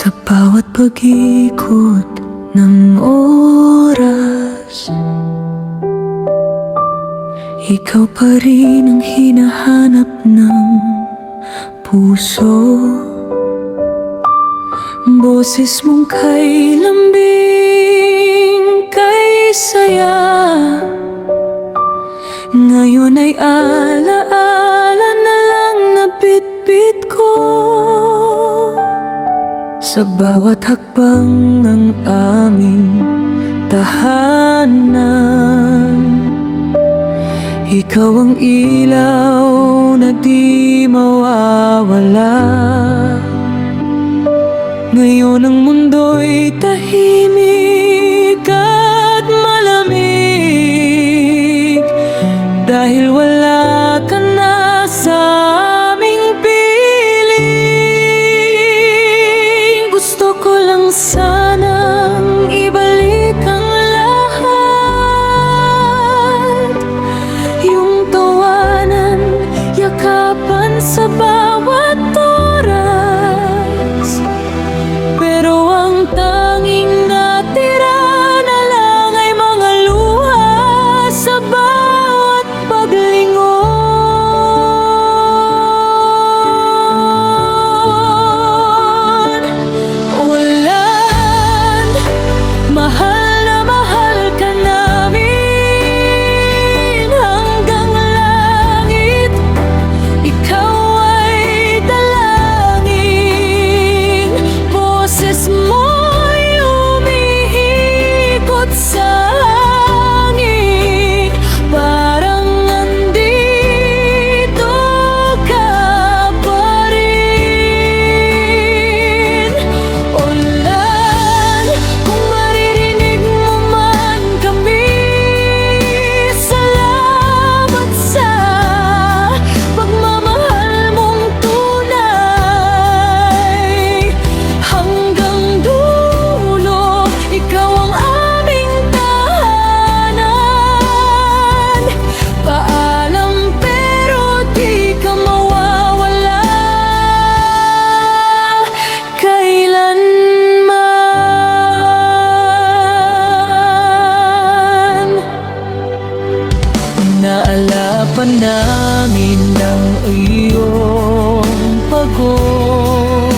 Sa bawat pag-ikot ng oras, ikaw pa rin ang hinahanap ng puso. Boses mong kay lambing, kay saya, ngayon ay alaala na lang na bitbit ko. Sa bawat hakbang ng aming tahanan, ikaw ang ilaw na di mawawala. Ngayon ang mundo'y tahimik at malamig, dahil wala ka na sa aming piling. Gusto ko lang sanang ibalik ang lahat, yung tawanan, yakapan sa bawat oras. Pero ang tanging natira na lang ay mga luha sa bawat paglingon. Ulan, mahal na mahal ka namin hanggang langit. Ikaw ay dalangin, boses mo'y umihikot sa hangin. Parang nandito ka pa rin. Ulan, kung maririnig mo man kami, salamat sa pagmamahal mong tunay. Hanggang dulo, ikaw ang aming tahanan. Paalam pero di ka mawawala kailanman. Naalapan namin ng iyong pagod,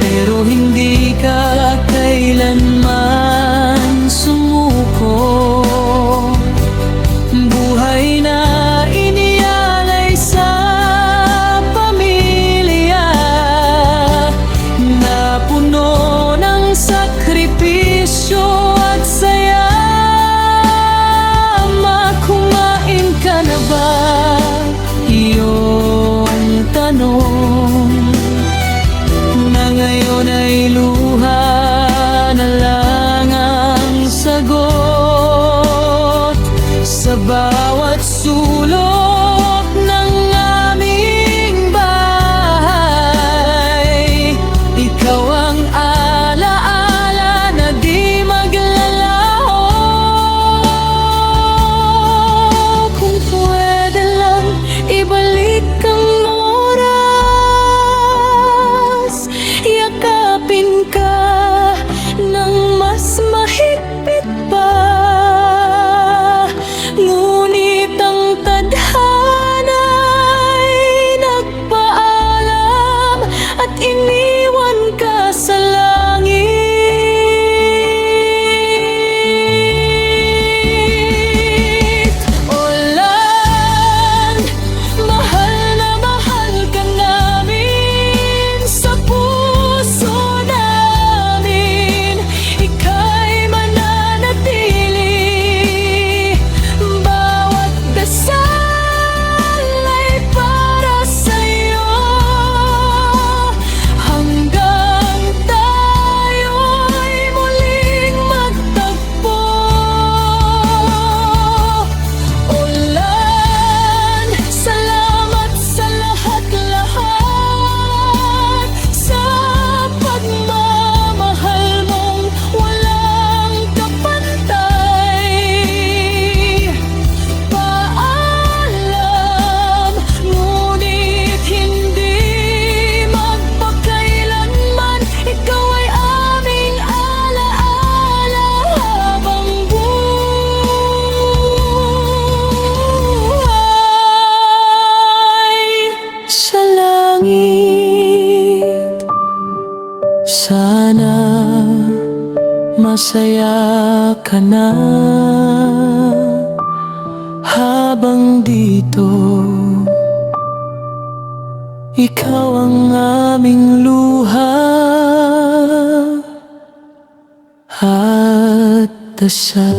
pero hindi ka kailanman sumuko. Buhay na inialay sa pamilya, na puno ng sakripisyo at saya. Kumain ka na ba? Iyong tanong na ngayon ay luha na lang ang sagot. Sa bawat sulok ng aming bahay, ikaw ang alaala na di maglalaho. Kung pwede lang ibalik ang oras, yakapin ka ng mas mahigpit pa. Ngunit ang tadhana'y nagpaalam at iniwan ka sa langit. Ulan, mahal na mahal ka namin sa puso namin. Ika'y mananatili, bawat dasal ay para sa'yo. Sana masaya ka na habang dito. Ikaw ang aming luha at dasal.